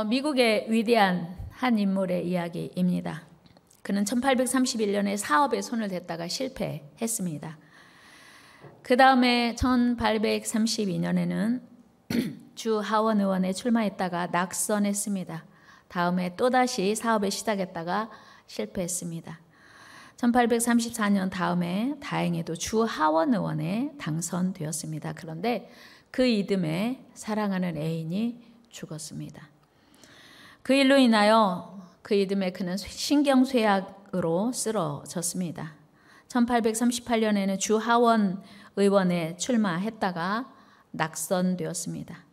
미국의 위대한 한 인물의 이야기입니다. 그는 1831년에 사업에 손을 댔다가 실패했습니다. 그 다음에 1832년에는 주 하원 의원에 출마했다가 낙선했습니다. 다음에 또다시 사업에 시작했다가 실패했습니다. 1834년 다음에 다행히도 주 하원 의원에 당선되었습니다. 그런데 그 이듬해 사랑하는 애인이 죽었습니다. 그 일로 인하여 그 이듬해 그는 신경쇠약으로 쓰러졌습니다. 1838년에는 주 하원 의원에 출마했다가 낙선되었습니다.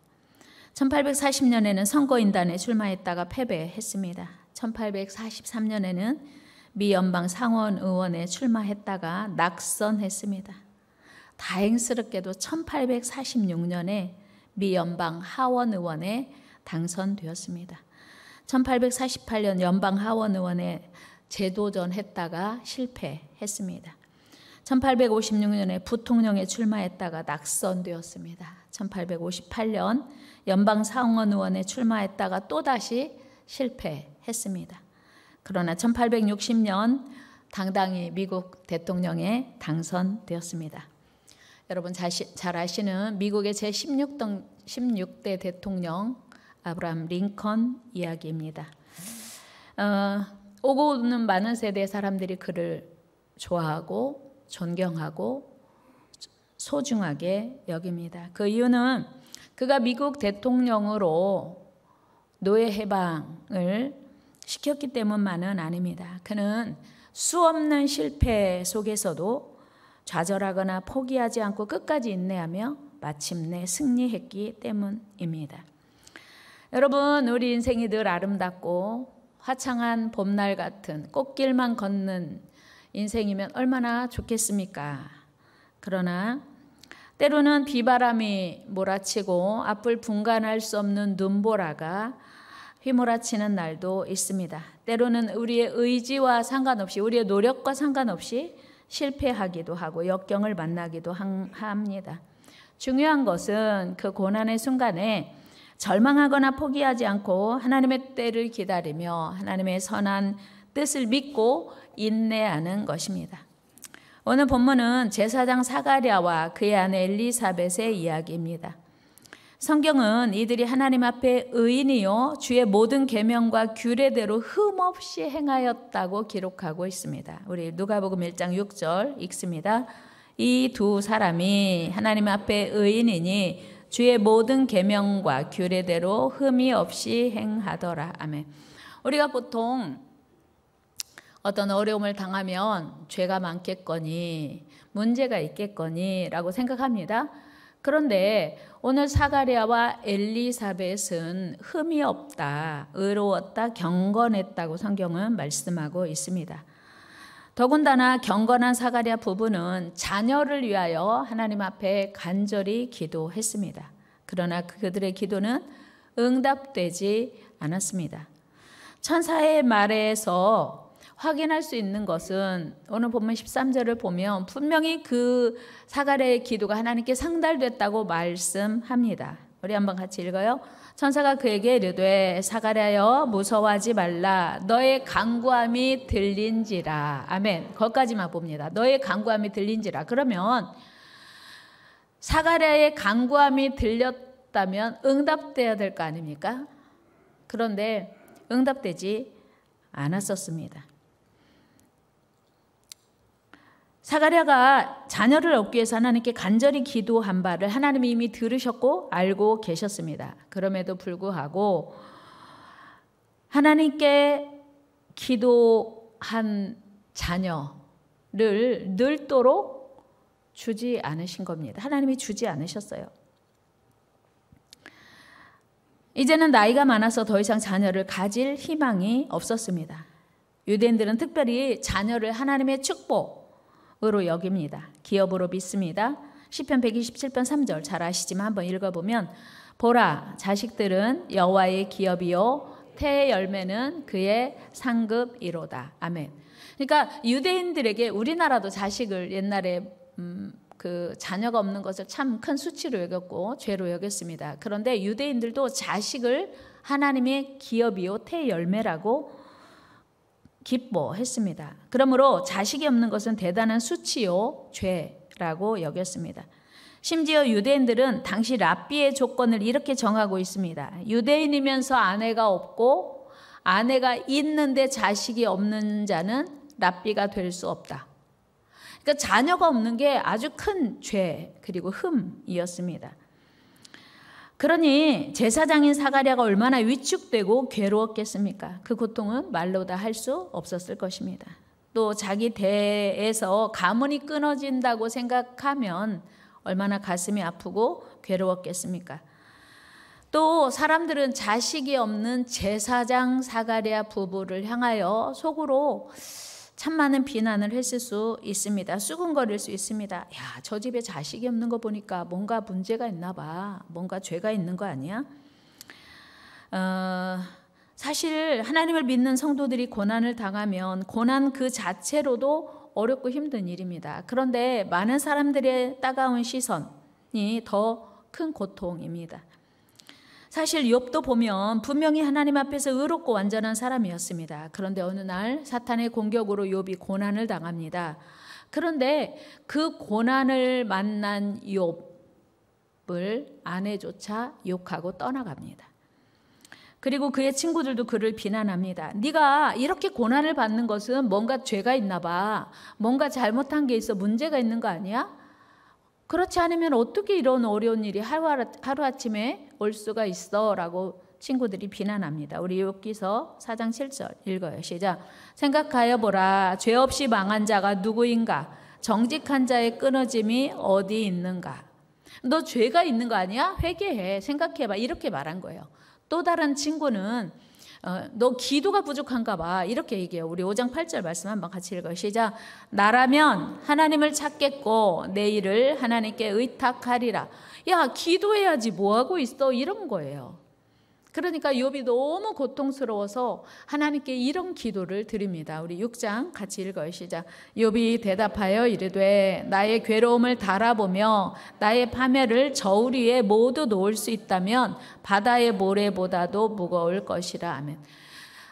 1840년에는 선거인단에 출마했다가 패배했습니다. 1843년에는 미 연방 상원 의원에 출마했다가 낙선했습니다. 다행스럽게도 1846년에 미 연방 하원 의원에 당선되었습니다. 1848년 연방 하원 의원에 재도전했다가 실패했습니다. 1856년에 부통령에 출마했다가 낙선되었습니다. 1858년 연방 상원 의원에 출마했다가 또다시 실패했습니다. 그러나 1860년 당당히 미국 대통령에 당선되었습니다. 여러분 잘 아시는 미국의 제16대 대통령 아브라함 링컨 이야기입니다. 오고는 많은 세대의 사람들이 그를 좋아하고 존경하고 소중하게 여깁니다. 그 이유는 그가 미국 대통령으로 노예 해방을 시켰기 때문만은 아닙니다. 그는 수없는 실패 속에서도 좌절하거나 포기하지 않고 끝까지 인내하며 마침내 승리했기 때문입니다. 여러분, 우리 인생이 늘 아름답고 화창한 봄날 같은 꽃길만 걷는 인생이면 얼마나 좋겠습니까? 그러나 때로는 비바람이 몰아치고 앞을 분간할 수 없는 눈보라가 휘몰아치는 날도 있습니다. 때로는 우리의 의지와 상관없이, 우리의 노력과 상관없이 실패하기도 하고 역경을 만나기도 합니다. 중요한 것은 그 고난의 순간에 절망하거나 포기하지 않고 하나님의 때를 기다리며 하나님의 선한 뜻을 믿고 인내하는 것입니다. 오늘 본문은 제사장 사가랴와 그의 아내 엘리사벳의 이야기입니다. 성경은 이들이 하나님 앞에 의인이요 주의 모든 계명과 규례대로 흠없이 행하였다고 기록하고 있습니다. 우리 누가복음 1장 6절 읽습니다. 이 두 사람이 하나님 앞에 의인이니 주의 모든 계명과 규례대로 흠이 없이 행하더라. 아멘. 우리가 보통 어떤 어려움을 당하면 죄가 많겠거니 문제가 있겠거니 라고 생각합니다. 그런데 오늘 사가랴와 엘리사벳은 흠이 없다, 의로웠다, 경건했다고 성경은 말씀하고 있습니다. 더군다나 경건한 사가랴 부부는 자녀를 위하여 하나님 앞에 간절히 기도했습니다. 그러나 그들의 기도는 응답되지 않았습니다. 천사의 말에서 확인할 수 있는 것은 오늘 본문 13절을 보면 분명히 그 사가랴의 기도가 하나님께 상달됐다고 말씀합니다. 우리 한번 같이 읽어요. 천사가 그에게 이르되 사가랴여 무서워하지 말라. 너의 간구함이 들린지라. 아멘. 거기까지만 봅니다. 너의 간구함이 들린지라. 그러면 사가랴의 간구함이 들렸다면 응답돼야 될 거 아닙니까? 그런데 응답되지 않았었습니다. 사가랴가 자녀를 얻기 위해서 하나님께 간절히 기도한 바를 하나님이 이미 들으셨고 알고 계셨습니다. 그럼에도 불구하고 하나님께 기도한 자녀를 늘도록 주지 않으신 겁니다. 하나님이 주지 않으셨어요. 이제는 나이가 많아서 더 이상 자녀를 가질 희망이 없었습니다. 유대인들은 특별히 자녀를 하나님의 축복으로 여깁니다. 기업으로 믿습니다. 시편 127편 3절 잘 아시지만 한번 읽어보면 보라 자식들은 여호와의 기업이요 태의 열매는 그의 상급이로다. 아멘. 그러니까 유대인들에게 우리나라도 자식을 옛날에 그 자녀가 없는 것을 참 큰 수치로 여겼고 죄로 여겼습니다. 그런데 유대인들도 자식을 하나님의 기업이요 태열매라고 기뻐했습니다. 그러므로 자식이 없는 것은 대단한 수치요 죄라고 여겼습니다. 심지어 유대인들은 당시 랍비의 조건을 이렇게 정하고 있습니다. 유대인이면서 아내가 없고 아내가 있는데 자식이 없는 자는 랍비가 될 수 없다. 그러니까 자녀가 없는 게 아주 큰 죄 그리고 흠이었습니다. 그러니 제사장인 사가랴가 얼마나 위축되고 괴로웠겠습니까? 그 고통은 말로 다 할 수 없었을 것입니다. 또 자기 대에서 가문이 끊어진다고 생각하면 얼마나 가슴이 아프고 괴로웠겠습니까? 또 사람들은 자식이 없는 제사장 사가랴 부부를 향하여 속으로 참 많은 비난을 했을 수 있습니다. 수군거릴 수 있습니다. 야, 저 집에 자식이 없는 거 보니까 뭔가 문제가 있나 봐. 뭔가 죄가 있는 거 아니야? 사실 하나님을 믿는 성도들이 고난을 당하면 고난 그 자체로도 어렵고 힘든 일입니다. 그런데 많은 사람들의 따가운 시선이 더 큰 고통입니다. 사실 욥도 보면 분명히 하나님 앞에서 의롭고 완전한 사람이었습니다. 그런데 어느 날 사탄의 공격으로 욥이 고난을 당합니다. 그런데 그 고난을 만난 욥을 아내조차 욕하고 떠나갑니다. 그리고 그의 친구들도 그를 비난합니다. 네가 이렇게 고난을 받는 것은 뭔가 죄가 있나 봐. 뭔가 잘못한 게 있어. 문제가 있는 거 아니야? 그렇지 않으면 어떻게 이런 어려운 일이 하루아침에 올 수가 있어? 라고 친구들이 비난합니다. 우리 욥기서 4장 7절 읽어요. 시작. 생각하여 보라. 죄 없이 망한 자가 누구인가? 정직한 자의 끊어짐이 어디 있는가? 너 죄가 있는 거 아니야? 회개해. 생각해봐. 이렇게 말한 거예요. 또 다른 친구는 너 기도가 부족한가 봐. 이렇게 얘기해요. 우리 5장 8절 말씀 한번 같이 읽어요. 시작. 나라면 하나님을 찾겠고 내 일을 하나님께 의탁하리라. 야, 기도해야지 뭐하고 있어? 이런 거예요. 그러니까 욥이 너무 고통스러워서 하나님께 이런 기도를 드립니다. 우리 6장 같이 읽어요. 시작. 욥이 대답하여 이르되 나의 괴로움을 달아보며 나의 파멸을 저울 위에 모두 놓을 수 있다면 바다의 모래보다도 무거울 것이라. 아멘.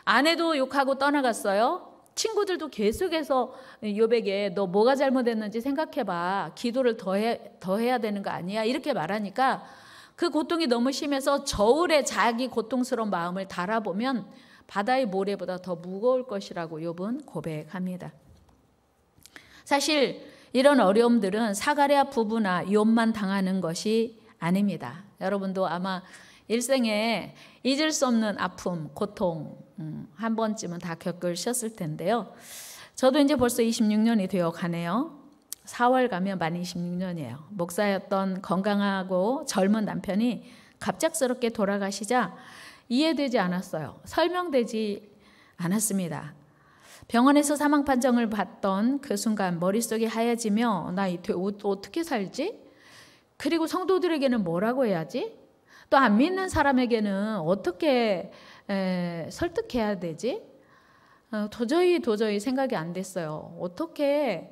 아내도 욕하고 떠나갔어요. 친구들도 계속해서 욥에게 너 뭐가 잘못했는지 생각해봐. 기도를 더 해야 되는 거 아니야? 이렇게 말하니까 그 고통이 너무 심해서 저울에 자기 고통스러운 마음을 달아보면 바다의 모래보다 더 무거울 것이라고 욥은 고백합니다. 사실 이런 어려움들은 사가랴 부부나 욥만 당하는 것이 아닙니다. 여러분도 아마 일생에 잊을 수 없는 아픔, 고통 한 번쯤은 다 겪으셨을 텐데요. 저도 이제 벌써 26년이 되어 가네요. 4월 가면 만 26년이에요. 목사였던 건강하고 젊은 남편이 갑작스럽게 돌아가시자 이해되지 않았어요. 설명되지 않았습니다. 병원에서 사망 판정을 받던 그 순간 머릿속이 하얘지며 나 어떻게 살지? 그리고 성도들에게는 뭐라고 해야지? 또 안 믿는 사람에게는 어떻게 설득해야 되지? 도저히 생각이 안 됐어요. 어떻게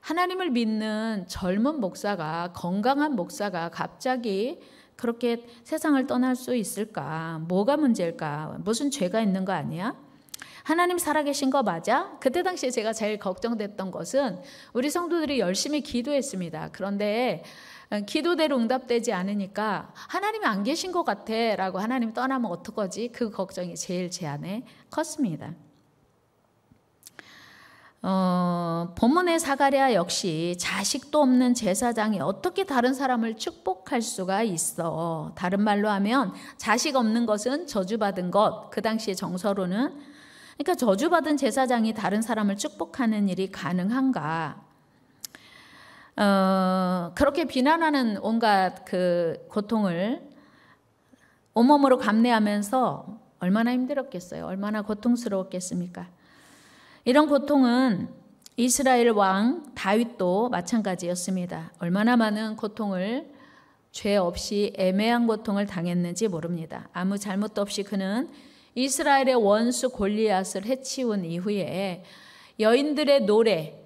하나님을 믿는 젊은 목사가, 건강한 목사가 갑자기 그렇게 세상을 떠날 수 있을까? 뭐가 문제일까? 무슨 죄가 있는 거 아니야? 하나님 살아계신 거 맞아? 그때 당시에 제가 제일 걱정됐던 것은 우리 성도들이 열심히 기도했습니다. 그런데 기도대로 응답되지 않으니까 하나님이 안 계신 것 같아 라고 하나님 떠나면 어떡하지? 그 걱정이 제일 제 안에 컸습니다. 본문의 사가랴 역시 자식도 없는 제사장이 어떻게 다른 사람을 축복할 수가 있어? 다른 말로 하면 자식 없는 것은 저주받은 것. 그 당시의 정서로는 그러니까 저주받은 제사장이 다른 사람을 축복하는 일이 가능한가? 그렇게 비난하는 온갖 그 고통을 온몸으로 감내하면서 얼마나 힘들었겠어요? 얼마나 고통스러웠겠습니까? 이런 고통은 이스라엘 왕 다윗도 마찬가지였습니다. 얼마나 많은 고통을 죄 없이 애매한 고통을 당했는지 모릅니다. 아무 잘못도 없이 그는 이스라엘의 원수 골리앗을 해치운 이후에 여인들의 노래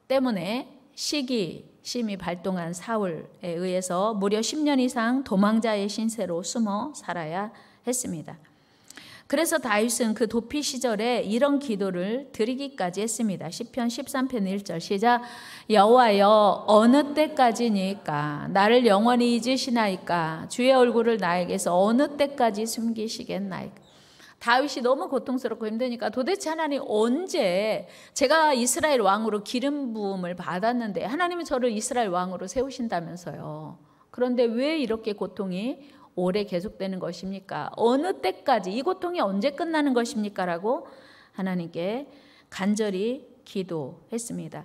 때문에 시기심이 발동한 사울에 의해서 무려 10년 이상 도망자의 신세로 숨어 살아야 했습니다. 그래서 다윗은 그 도피 시절에 이런 기도를 드리기까지 했습니다. 시편 13편 1절 시작. 여호와여 어느 때까지니까 나를 영원히 잊으시나이까 주의 얼굴을 나에게서 어느 때까지 숨기시겠나이까. 다윗이 너무 고통스럽고 힘드니까 도대체 하나님 언제, 제가 이스라엘 왕으로 기름 부음을 받았는데 하나님은 저를 이스라엘 왕으로 세우신다면서요. 그런데 왜 이렇게 고통이 오래 계속되는 것입니까? 어느 때까지, 이 고통이 언제 끝나는 것입니까? 라고 하나님께 간절히 기도했습니다.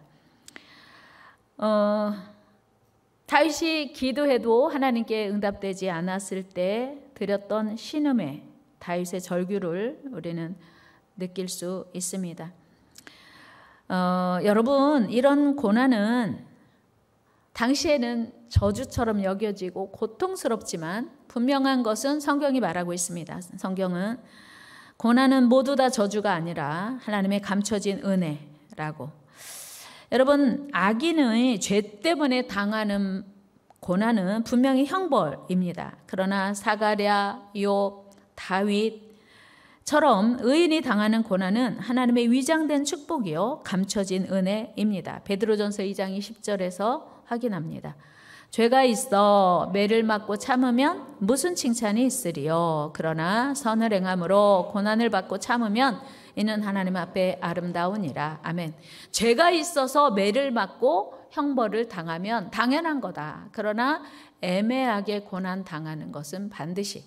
다윗이 기도해도 하나님께 응답되지 않았을 때 드렸던 신음의 다윗의 절규를 우리는 느낄 수 있습니다. 여러분, 이런 고난은 당시에는 저주처럼 여겨지고 고통스럽지만 분명한 것은 성경이 말하고 있습니다. 성경은 고난은 모두 다 저주가 아니라 하나님의 감춰진 은혜라고. 여러분, 악인의 죄 때문에 당하는 고난은 분명히 형벌입니다. 그러나 사가랴, 욥, 다윗처럼 의인이 당하는 고난은 하나님의 위장된 축복이요 감춰진 은혜입니다. 베드로전서 2장 20절에서 확인합니다. 죄가 있어 매를 맞고 참으면 무슨 칭찬이 있으리요. 그러나 선을 행함으로 고난을 받고 참으면 이는 하나님 앞에 아름다우니라. 아멘. 죄가 있어서 매를 맞고 형벌을 당하면 당연한 거다. 그러나 애매하게 고난 당하는 것은 반드시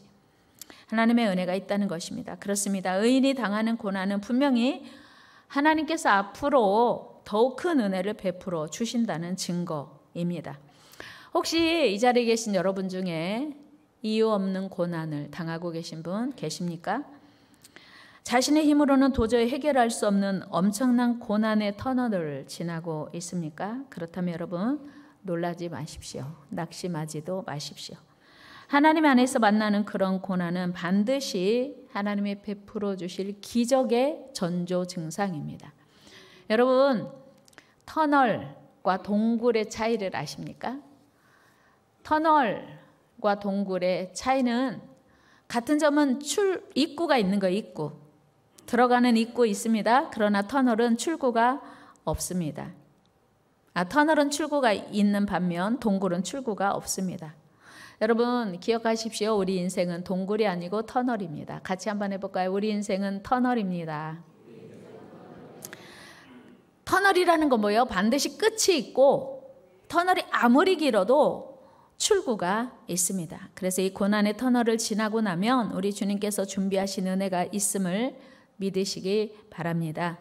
하나님의 은혜가 있다는 것입니다. 그렇습니다. 의인이 당하는 고난은 분명히 하나님께서 앞으로 더욱 큰 은혜를 베풀어 주신다는 증거입니다. 혹시 이 자리에 계신 여러분 중에 이유 없는 고난을 당하고 계신 분 계십니까? 자신의 힘으로는 도저히 해결할 수 없는 엄청난 고난의 터널을 지나고 있습니까? 그렇다면 여러분 놀라지 마십시오. 낙심하지도 마십시오. 하나님 안에서 만나는 그런 고난은 반드시 하나님이 베풀어 주실 기적의 전조 증상입니다. 여러분, 터널과 동굴의 차이를 아십니까? 터널과 동굴의 차이는 같은 점은 입구가 있는 거예요. 입구. 들어가는 입구 있습니다. 그러나 터널은 출구가 없습니다. 터널은 출구가 있는 반면 동굴은 출구가 없습니다. 여러분 기억하십시오. 우리 인생은 동굴이 아니고 터널입니다. 같이 한번 해볼까요? 우리 인생은 터널입니다. 터널이라는 건 뭐예요? 반드시 끝이 있고 터널이 아무리 길어도 출구가 있습니다. 그래서 이 고난의 터널을 지나고 나면 우리 주님께서 준비하신 은혜가 있음을 믿으시기 바랍니다.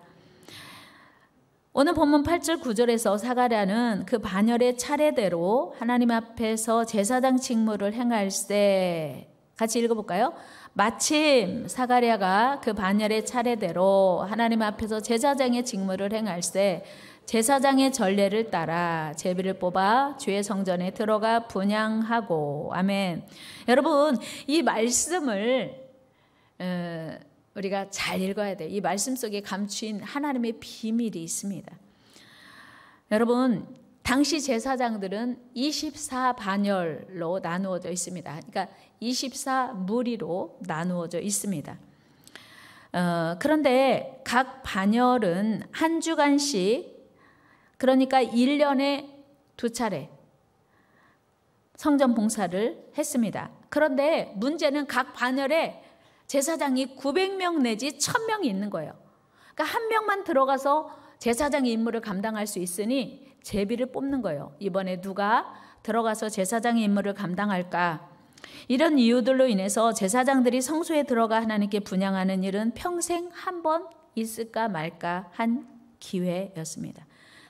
오늘 본문 8절 9절에서 사가랴는 그 반열의 차례대로 하나님 앞에서 제사장 직무를 행할 때 같이 읽어볼까요? 마침 사가랴가 그 반열의 차례대로 하나님 앞에서 제사장의 직무를 행할 때 제사장의 전례를 따라 제비를 뽑아 주의 성전에 들어가 분향하고. 아멘. 여러분 이 말씀을 우리가 잘 읽어야 돼요. 이 말씀 속에 감추인 하나님의 비밀이 있습니다. 여러분 당시 제사장들은 24반열로 나누어져 있습니다. 그러니까 24무리로 나누어져 있습니다. 그런데 각 반열은 한 주간씩, 그러니까 1년에 2차례 성전 봉사를 했습니다. 그런데 문제는 각 반열에 제사장이 900명 내지 1000명이 있는 거예요. 그러니까 한 명만 들어가서 제사장의 임무를 감당할 수 있으니 제비를 뽑는 거예요. 이번에 누가 들어가서 제사장의 임무를 감당할까? 이런 이유들로 인해서 제사장들이 성소에 들어가 하나님께 분향하는 일은 평생 한 번 있을까 말까 한 기회였습니다.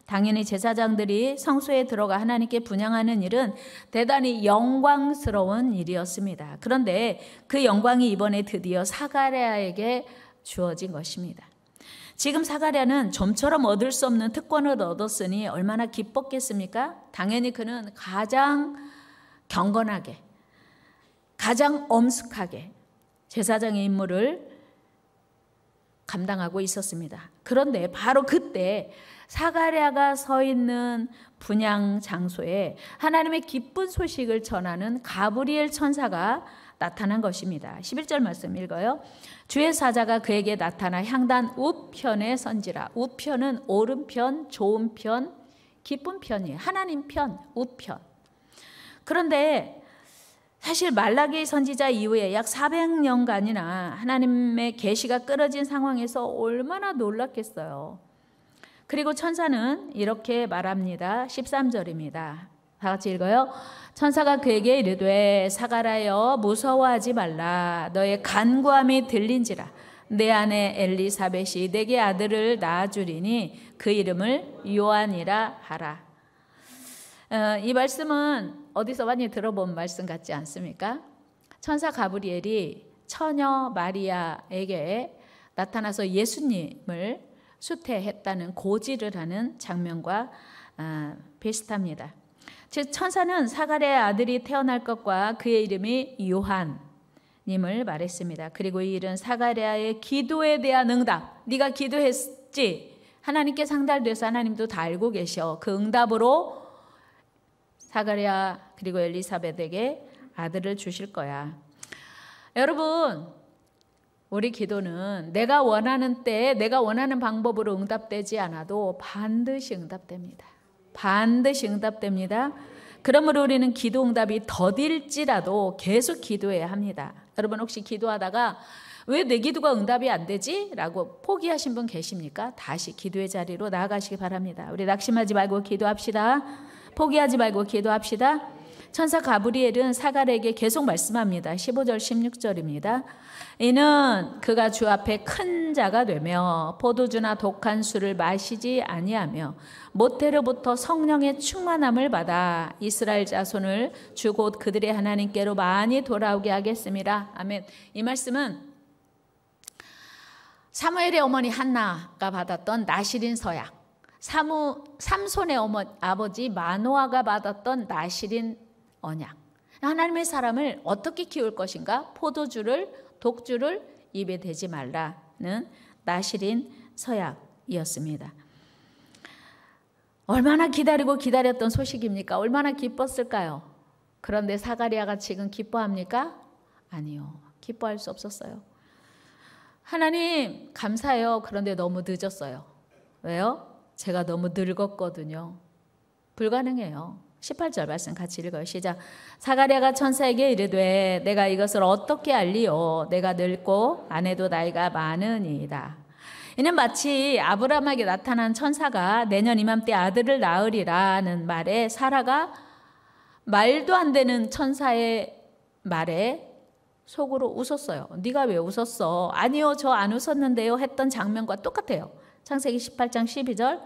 당연히 제사장들이 성소에 들어가 하나님께 분향하는 일은 대단히 영광스러운 일이었습니다. 그런데 그 영광이 이번에 드디어 사가랴에게 주어진 것입니다. 지금 사가랴는 좀처럼 얻을 수 없는 특권을 얻었으니 얼마나 기뻤겠습니까? 당연히 그는 가장 경건하게, 가장 엄숙하게 제사장의 임무를 감당하고 있었습니다. 그런데 바로 그때 사가랴가 서 있는 분향 장소에 하나님의 기쁜 소식을 전하는 가브리엘 천사가 나타난 것입니다. 11절 말씀 읽어요. 주의 사자가 그에게 나타나 향단 우편에 선지라. 우편은 오른편, 좋은 편, 기쁜 편이에요. 하나님 편, 우편. 그런데 사실 말라기 선지자 이후에 약 400년간이나 하나님의 계시가 끊어진 상황에서 얼마나 놀랐겠어요. 그리고 천사는 이렇게 말합니다. 13절입니다. 다 같이 읽어요. 천사가 그에게 이르되 사가랴여 무서워하지 말라. 너의 간구함이 들린지라. 내 아내 엘리사벳이 내게 아들을 낳아주리니 그 이름을 요한이라 하라. 이 말씀은 어디서 많이 들어본 말씀 같지 않습니까? 천사 가브리엘이 처녀 마리아에게 나타나서 예수님을 수태했다는 고지를 하는 장면과 비슷합니다. 즉 천사는 사가랴의 아들이 태어날 것과 그의 이름이 요한님을 말했습니다. 그리고 이 일은 사가랴의 기도에 대한 응답. 네가 기도했지? 하나님께 상달돼서 하나님도 다 알고 계셔. 그 응답으로 사가랴 그리고 엘리사벳에게 아들을 주실 거야. 여러분, 우리 기도는 내가 원하는 때에 내가 원하는 방법으로 응답되지 않아도 반드시 응답됩니다. 반드시 응답됩니다. 그러므로 우리는 기도 응답이 더딜지라도 계속 기도해야 합니다. 여러분 혹시 기도하다가 왜 내 기도가 응답이 안 되지? 라고 포기하신 분 계십니까? 다시 기도의 자리로 나아가시기 바랍니다. 우리 낙심하지 말고 기도합시다. 포기하지 말고 기도합시다. 천사 가브리엘은 사가랴에게 계속 말씀합니다. 15절 16절입니다. 이는 그가 주 앞에 큰 자가 되며 포도주나 독한 술을 마시지 아니하며 모태로부터 성령의 충만함을 받아 이스라엘 자손을 주 곧 그들의 하나님께로 많이 돌아오게 하겠습니다. 아멘. 이 말씀은 사무엘의 어머니 한나가 받았던 나실인 서약, 삼손의 아버지 마노아가 받았던 나실인 언약. 하나님의 사람을 어떻게 키울 것인가? 포도주를, 독주를 입에 대지 말라는 나실인 서약이었습니다. 얼마나 기다리고 기다렸던 소식입니까? 얼마나 기뻤을까요? 그런데 사가랴가 지금 기뻐합니까? 아니요. 기뻐할 수 없었어요. 하나님 감사해요. 그런데 너무 늦었어요. 왜요? 제가 너무 늙었거든요. 불가능해요. 18절 말씀 같이 읽어요. 시작. 사가랴가 천사에게 이르되 내가 이것을 어떻게 알리요? 내가 늙고 아내도 나이가 많으니이다. 이는 마치 아브라함에게 나타난 천사가 내년 이맘때 아들을 낳으리라는 말에 사라가 말도 안 되는 천사의 말에 속으로 웃었어요. 네가 왜 웃었어? 아니요, 저 안 웃었는데요 했던 장면과 똑같아요. 창세기 18장 12절.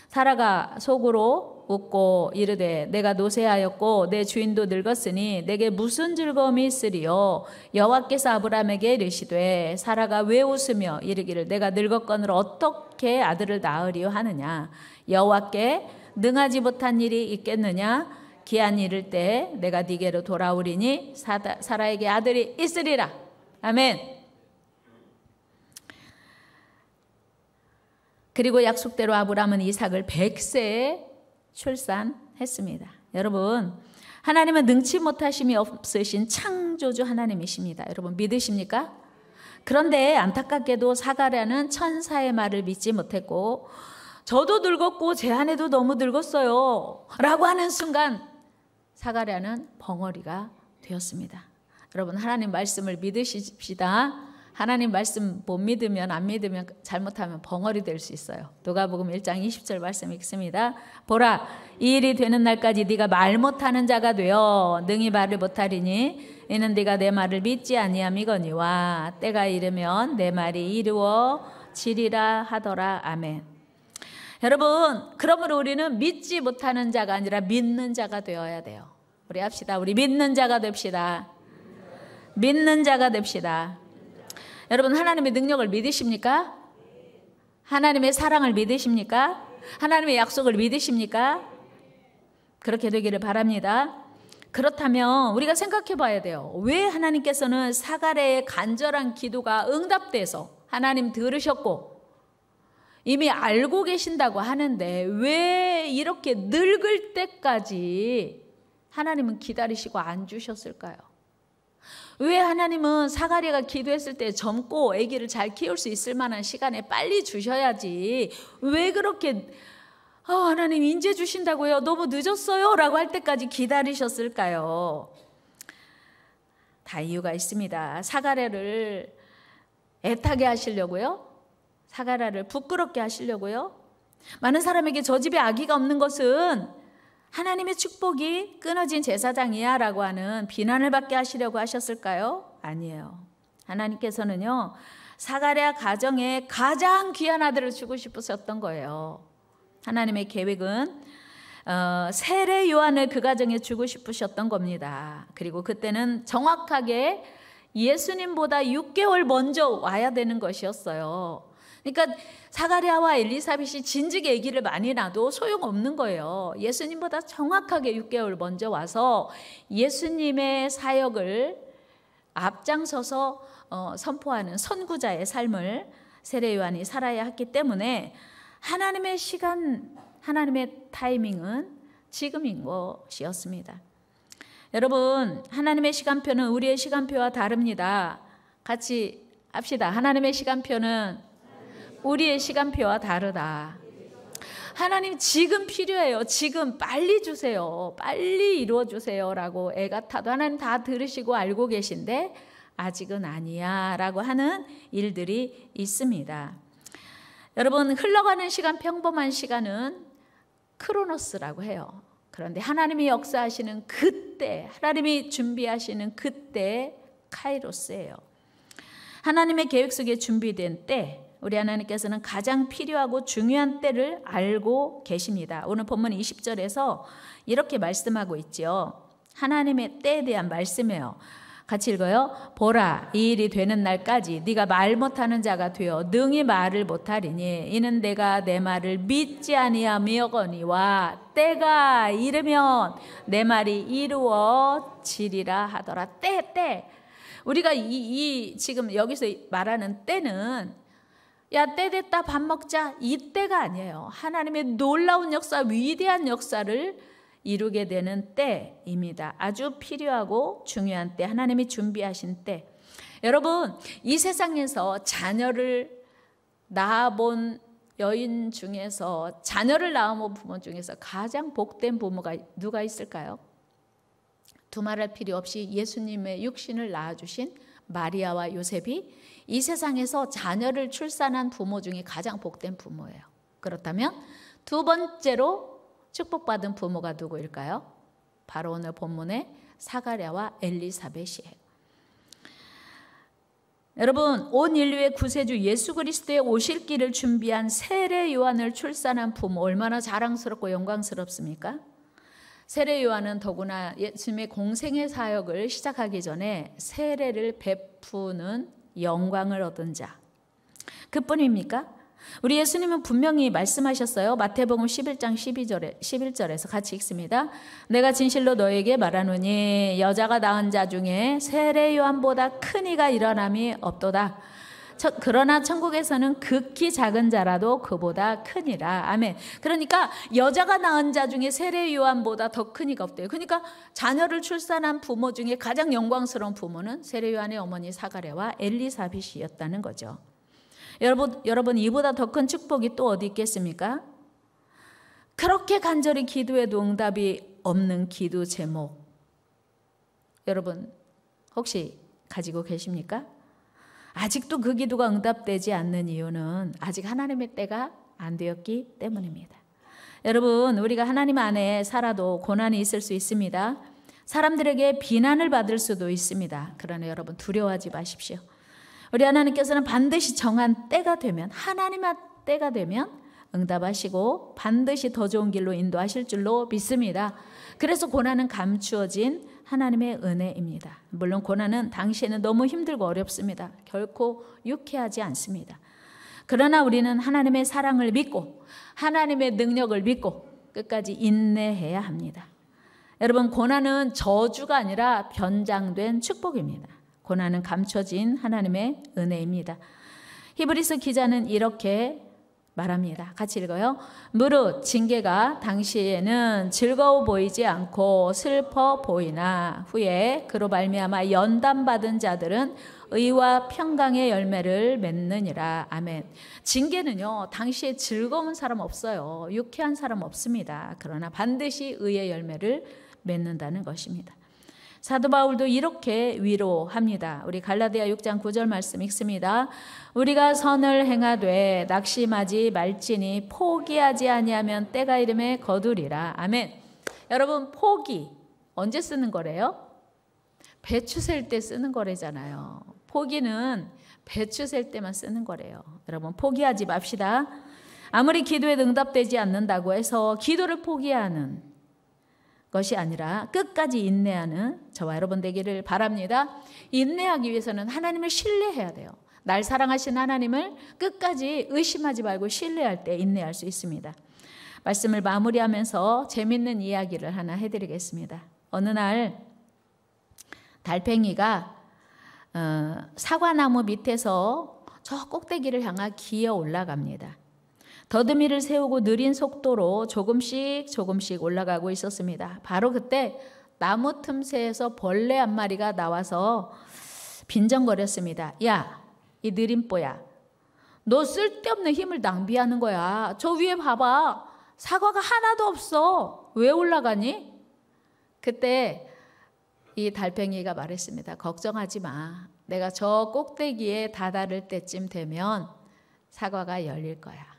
사라가 속으로 웃고 이르되 내가 노쇠하였고 내 주인도 늙었으니 내게 무슨 즐거움이 있으리요? 여호와께서 아브라함에게 이르시되 사라가 왜 웃으며 이르기를 내가 늙었거늘 어떻게 아들을 낳으리요 하느냐? 여호와께 능하지 못한 일이 있겠느냐? 기한이 이를 때 내가 네게로 돌아오리니 사라에게 아들이 있으리라. 아멘. 그리고 약속대로 아브라함은 이삭을 100세에 출산했습니다. 여러분, 하나님은 능치 못하심이 없으신 창조주 하나님이십니다. 여러분 믿으십니까? 그런데 안타깝게도 사가랴는 천사의 말을 믿지 못했고 저도 늙었고 제 아내도 너무 늙었어요 라고 하는 순간 사가랴는 벙어리가 되었습니다. 여러분 하나님 말씀을 믿으십시다. 하나님 말씀 못 믿으면 안 믿으면 잘못하면 벙어리 될 수 있어요. 누가복음 1장 20절 말씀 읽습니다. 보라 이 일이 되는 날까지 네가 말 못하는 자가 되어 능히 말을 못하리니 이는 네가 내 말을 믿지 아니함이거니와 때가 이르면 내 말이 이루어지리라 하더라. 아멘. 여러분 그러므로 우리는 믿지 못하는 자가 아니라 믿는 자가 되어야 돼요. 우리 합시다. 우리 믿는 자가 됩시다. 믿는 자가 됩시다. 여러분 하나님의 능력을 믿으십니까? 하나님의 사랑을 믿으십니까? 하나님의 약속을 믿으십니까? 그렇게 되기를 바랍니다. 그렇다면 우리가 생각해 봐야 돼요. 왜 하나님께서는 사가랴의 간절한 기도가 응답돼서 하나님 들으셨고 이미 알고 계신다고 하는데 왜 이렇게 늙을 때까지 하나님은 기다리시고 안 주셨을까요? 왜 하나님은 사가랴가 기도했을 때 젊고 아기를 잘 키울 수 있을 만한 시간에 빨리 주셔야지 왜 그렇게 하나님 인제 주신다고요? 너무 늦었어요? 라고 할 때까지 기다리셨을까요? 다 이유가 있습니다. 사가랴를 애타게 하시려고요? 사가랴를 부끄럽게 하시려고요? 많은 사람에게 저 집에 아기가 없는 것은 하나님의 축복이 끊어진 제사장이야 라고 하는 비난을 받게 하시려고 하셨을까요? 아니에요. 하나님께서는요, 사가랴 가정에 가장 귀한 아들을 주고 싶으셨던 거예요. 하나님의 계획은 세례 요한을 그 가정에 주고 싶으셨던 겁니다. 그리고 그때는 정확하게 예수님보다 6개월 먼저 와야 되는 것이었어요. 그러니까 사가랴와 엘리사벳이 진즉에 아기를 많이 낳아도 소용없는 거예요. 예수님보다 정확하게 6개월 먼저 와서 예수님의 사역을 앞장서서 선포하는 선구자의 삶을 세례 요한이 살아야 했기 때문에 하나님의 시간, 하나님의 타이밍은 지금인 것이었습니다. 여러분, 하나님의 시간표는 우리의 시간표와 다릅니다. 같이 합시다. 하나님의 시간표는 우리의 시간표와 다르다. 하나님 지금 필요해요. 지금 빨리 주세요. 빨리 이루어 주세요. 라고 애가 타도 하나님 다 들으시고 알고 계신데 아직은 아니야 라고 하는 일들이 있습니다. 여러분, 흘러가는 시간, 평범한 시간은 크로노스라고 해요. 그런데 하나님이 역사하시는 그때, 하나님이 준비하시는 그때 카이로스예요. 하나님의 계획 속에 준비된 때, 우리 하나님께서는 가장 필요하고 중요한 때를 알고 계십니다. 오늘 본문 20절에서 이렇게 말씀하고 있죠. 하나님의 때에 대한 말씀이에요. 같이 읽어요. 보라, 이 일이 되는 날까지 네가 말 못하는 자가 되어 능히 말을 못하리니 이는 내가 내 말을 믿지 아니하며거니와 때가 이르면 내 말이 이루어지리라 하더라. 때. 우리가 이 지금 여기서 말하는 때는 야, 때 됐다 밥 먹자 이 때가 아니에요. 하나님의 놀라운 역사, 위대한 역사를 이루게 되는 때입니다. 아주 필요하고 중요한 때, 하나님이 준비하신 때. 여러분, 이 세상에서 자녀를 낳아본 여인 중에서, 자녀를 낳아본 부모 중에서 가장 복된 부모가 누가 있을까요? 두말할 필요 없이 예수님의 육신을 낳아주신 마리아와 요셉이 이 세상에서 자녀를 출산한 부모 중에 가장 복된 부모예요. 그렇다면 두 번째로 축복받은 부모가 누구일까요? 바로 오늘 본문의 사가랴와 엘리사벳이에요. 여러분, 온 인류의 구세주 예수 그리스도의 오실 길을 준비한 세례 요한을 출산한 부모, 얼마나 자랑스럽고 영광스럽습니까? 세례 요한은 더구나 예수님의 공생의 사역을 시작하기 전에 세례를 베푸는 영광을 얻은 자, 그뿐입니까? 우리 예수님은 분명히 말씀하셨어요. 마태복음 11장 11절에서 같이 읽습니다. 내가 진실로 너에게 말하노니 여자가 낳은 자 중에 세례 요한보다 큰 이가 일어남이 없도다. 그러나 천국에서는 극히 작은 자라도 그보다 크니라. 아멘. 그러니까 여자가 낳은 자 중에 세례 요한보다 더 큰 이가 없대요. 그러니까 자녀를 출산한 부모 중에 가장 영광스러운 부모는 세례 요한의 어머니 사가랴와 엘리사벳이었다는 거죠. 여러분 이보다 더 큰 축복이 또 어디 있겠습니까? 그렇게 간절히 기도해도 응답이 없는 기도 제목, 여러분 혹시 가지고 계십니까? 아직도 그 기도가 응답되지 않는 이유는 아직 하나님의 때가 안 되었기 때문입니다. 여러분, 우리가 하나님 안에 살아도 고난이 있을 수 있습니다. 사람들에게 비난을 받을 수도 있습니다. 그러나 여러분 두려워하지 마십시오. 우리 하나님께서는 반드시 정한 때가 되면, 하나님의 때가 되면 응답하시고 반드시 더 좋은 길로 인도하실 줄로 믿습니다. 그래서 고난은 감추어진 하나님의 은혜입니다. 물론 고난은 당시에는 너무 힘들고 어렵습니다. 결코 유쾌하지 않습니다. 그러나 우리는 하나님의 사랑을 믿고 하나님의 능력을 믿고 끝까지 인내해야 합니다. 여러분, 고난은 저주가 아니라 변장된 축복입니다. 고난은 감춰진 하나님의 은혜입니다. 히브리서 기자는 이렇게 말합니다. 같이 읽어요. 무릇 징계가 당시에는 즐거워 보이지 않고 슬퍼 보이나 후에 그로 말미암아 연단받은 자들은 의와 평강의 열매를 맺느니라. 아멘. 징계는요, 당시에 즐거운 사람 없어요. 유쾌한 사람 없습니다. 그러나 반드시 의의 열매를 맺는다는 것입니다. 사도 바울도 이렇게 위로합니다. 우리 갈라디아 6장 9절 말씀 읽습니다. 우리가 선을 행하되 낙심하지 말지니 포기하지 아니하면 때가 이름에 거두리라. 아멘. 여러분, 포기 언제 쓰는 거래요? 배추 셀 때 쓰는 거래잖아요. 포기는 배추 셀 때만 쓰는 거래요. 여러분, 포기하지 맙시다. 아무리 기도에 응답되지 않는다고 해서 기도를 포기하는 것이 아니라 끝까지 인내하는 저와 여러분 되기를 바랍니다. 인내하기 위해서는 하나님을 신뢰해야 돼요. 날 사랑하신 하나님을 끝까지 의심하지 말고 신뢰할 때 인내할 수 있습니다. 말씀을 마무리하면서 재밌는 이야기를 하나 해드리겠습니다. 어느 날 달팽이가 사과나무 밑에서 저 꼭대기를 향해 기어 올라갑니다. 더듬이를 세우고 느린 속도로 조금씩 올라가고 있었습니다. 바로 그때 나무 틈새에서 벌레 한 마리가 나와서 빈정거렸습니다. 야, 이 느림뽀야, 너 쓸데없는 힘을 낭비하는 거야. 저 위에 봐봐, 사과가 하나도 없어. 왜 올라가니? 그때 이 달팽이가 말했습니다. 걱정하지 마. 내가 저 꼭대기에 다다를 때쯤 되면 사과가 열릴 거야.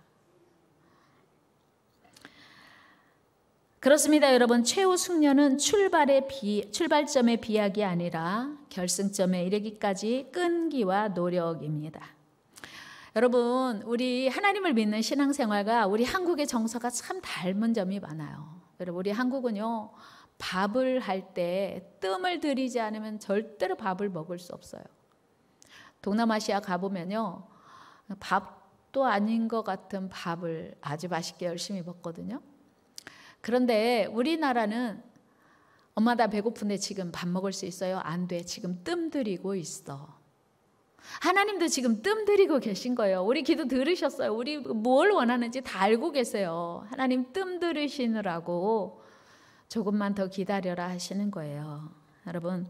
그렇습니다, 여러분. 최후 숙련은 출발점의 비약이 아니라 결승점에 이르기까지 끈기와 노력입니다. 여러분, 우리 하나님을 믿는 신앙생활과 우리 한국의 정서가 참 닮은 점이 많아요. 여러분, 우리 한국은요, 밥을 할 때 뜸을 들이지 않으면 절대로 밥을 먹을 수 없어요. 동남아시아 가보면요, 밥도 아닌 것 같은 밥을 아주 맛있게 열심히 먹거든요. 그런데 우리나라는 엄마 나 배고픈데 지금 밥 먹을 수 있어요? 안 돼. 지금 뜸 들이고 있어. 하나님도 지금 뜸 들이고 계신 거예요. 우리 기도 들으셨어요. 우리 뭘 원하는지 다 알고 계세요. 하나님 뜸 들으시느라고 조금만 더 기다려라 하시는 거예요. 여러분,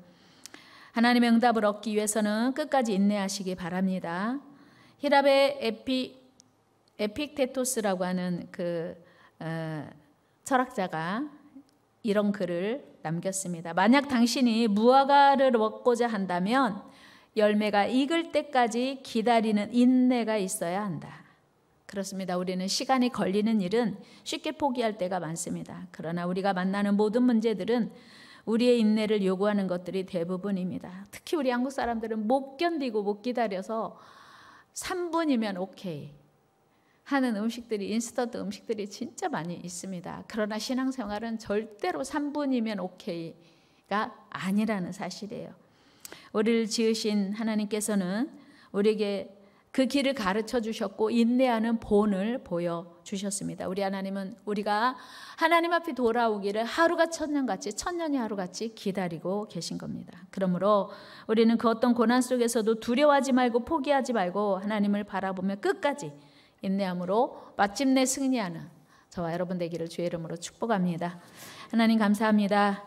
하나님의 응답을 얻기 위해서는 끝까지 인내하시기 바랍니다. 히랍의 에픽테토스라고 하는 철학자가 이런 글을 남겼습니다. 만약 당신이 무화과를 먹고자 한다면 열매가 익을 때까지 기다리는 인내가 있어야 한다. 그렇습니다. 우리는 시간이 걸리는 일은 쉽게 포기할 때가 많습니다. 그러나 우리가 만나는 모든 문제들은 우리의 인내를 요구하는 것들이 대부분입니다. 특히 우리 한국 사람들은 못 견디고 못 기다려서 3분이면 오케이 하는 음식들이, 인스턴트 음식들이 진짜 많이 있습니다. 그러나 신앙생활은 절대로 3분이면 오케이가 아니라는 사실이에요. 우리를 지으신 하나님께서는 우리에게 그 길을 가르쳐 주셨고 인내하는 본을 보여주셨습니다. 우리 하나님은 우리가 하나님 앞에 돌아오기를 하루가 천년같이, 천년이 하루같이 기다리고 계신 겁니다. 그러므로 우리는 그 어떤 고난 속에서도 두려워하지 말고 포기하지 말고 하나님을 바라보며 끝까지 인내함으로 마침내 승리하는 저와 여러분 되기를 주의 이름으로 축복합니다. 하나님 감사합니다.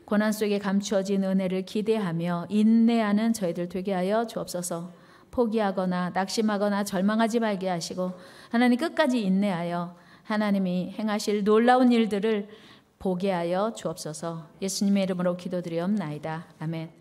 고난 속에 감추어진 은혜를 기대하며 인내하는 저희들 되게 하여 주옵소서. 포기하거나 낙심하거나 절망하지 말게 하시고 하나님 끝까지 인내하여 하나님이 행하실 놀라운 일들을 보게 하여 주옵소서. 예수님의 이름으로 기도드리옵나이다. 아멘.